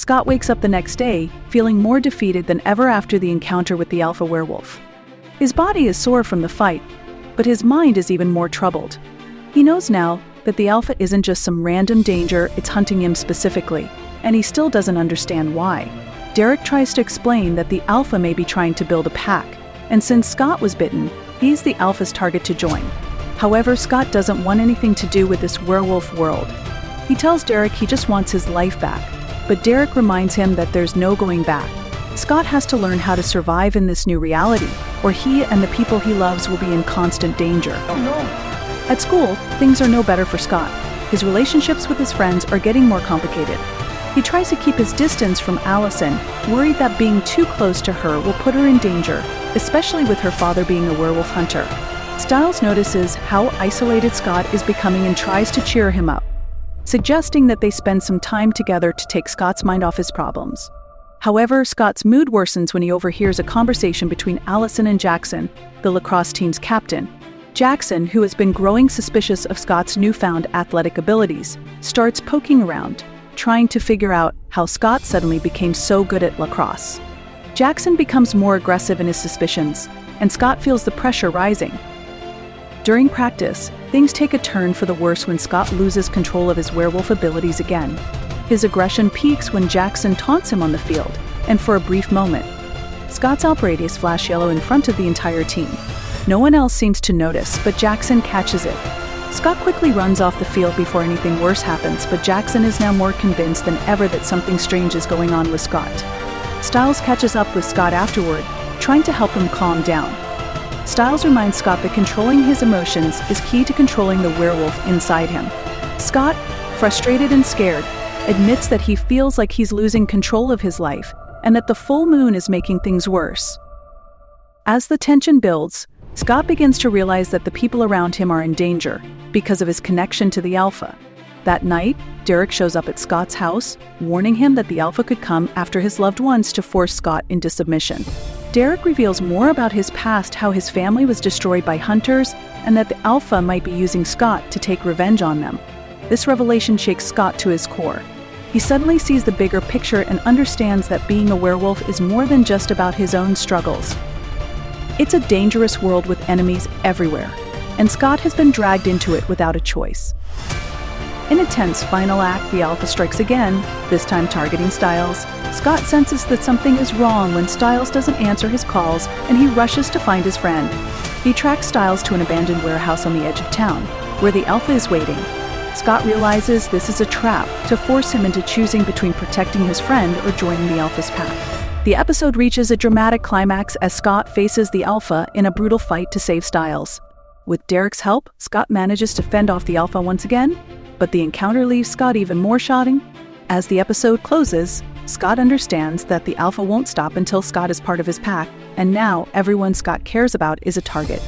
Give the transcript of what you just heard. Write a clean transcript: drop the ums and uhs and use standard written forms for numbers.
Scott wakes up the next day, feeling more defeated than ever after the encounter with the alpha werewolf. His body is sore from the fight, but his mind is even more troubled. He knows now that the alpha isn't just some random danger, it's hunting him specifically, and he still doesn't understand why. Derek tries to explain that the alpha may be trying to build a pack, and since Scott was bitten, he's the alpha's target to join. However, Scott doesn't want anything to do with this werewolf world. He tells Derek he just wants his life back, but Derek reminds him that there's no going back. Scott has to learn how to survive in this new reality, or he and the people he loves will be in constant danger. Oh no! At school, things are no better for Scott. His relationships with his friends are getting more complicated. He tries to keep his distance from Allison, worried that being too close to her will put her in danger, especially with her father being a werewolf hunter. Stiles notices how isolated Scott is becoming and tries to cheer him up, suggesting that they spend some time together to take Scott's mind off his problems. However, Scott's mood worsens when he overhears a conversation between Allison and Jackson, the lacrosse team's captain. Jackson, who has been growing suspicious of Scott's newfound athletic abilities, starts poking around, trying to figure out how Scott suddenly became so good at lacrosse. Jackson becomes more aggressive in his suspicions, and Scott feels the pressure rising. During practice, things take a turn for the worse when Scott loses control of his werewolf abilities again. His aggression peaks when Jackson taunts him on the field, and for a brief moment, Scott's outrageous flash yellow in front of the entire team. No one else seems to notice, but Jackson catches it. Scott quickly runs off the field before anything worse happens, but Jackson is now more convinced than ever that something strange is going on with Scott. Stiles catches up with Scott afterward, trying to help him calm down. Stiles reminds Scott that controlling his emotions is key to controlling the werewolf inside him. Scott, frustrated and scared, admits that he feels like he's losing control of his life and that the full moon is making things worse. As the tension builds, Scott begins to realize that the people around him are in danger because of his connection to the alpha. That night, Derek shows up at Scott's house, warning him that the alpha could come after his loved ones to force Scott into submission. Derek reveals more about his past, how his family was destroyed by hunters, and that the alpha might be using Scott to take revenge on them. This revelation shakes Scott to his core. He suddenly sees the bigger picture and understands that being a werewolf is more than just about his own struggles. It's a dangerous world with enemies everywhere, and Scott has been dragged into it without a choice. In a tense final act, the alpha strikes again, this time targeting Stiles. Scott senses that something is wrong when Stiles doesn't answer his calls, and he rushes to find his friend. He tracks Stiles to an abandoned warehouse on the edge of town, where the alpha is waiting. Scott realizes this is a trap to force him into choosing between protecting his friend or joining the alpha's pack. The episode reaches a dramatic climax as Scott faces the alpha in a brutal fight to save Stiles. With Derek's help, Scott manages to fend off the alpha once again, but the encounter leaves Scott even more shouting. As the episode closes, Scott understands that the alpha won't stop until Scott is part of his pack, and now everyone Scott cares about is a target.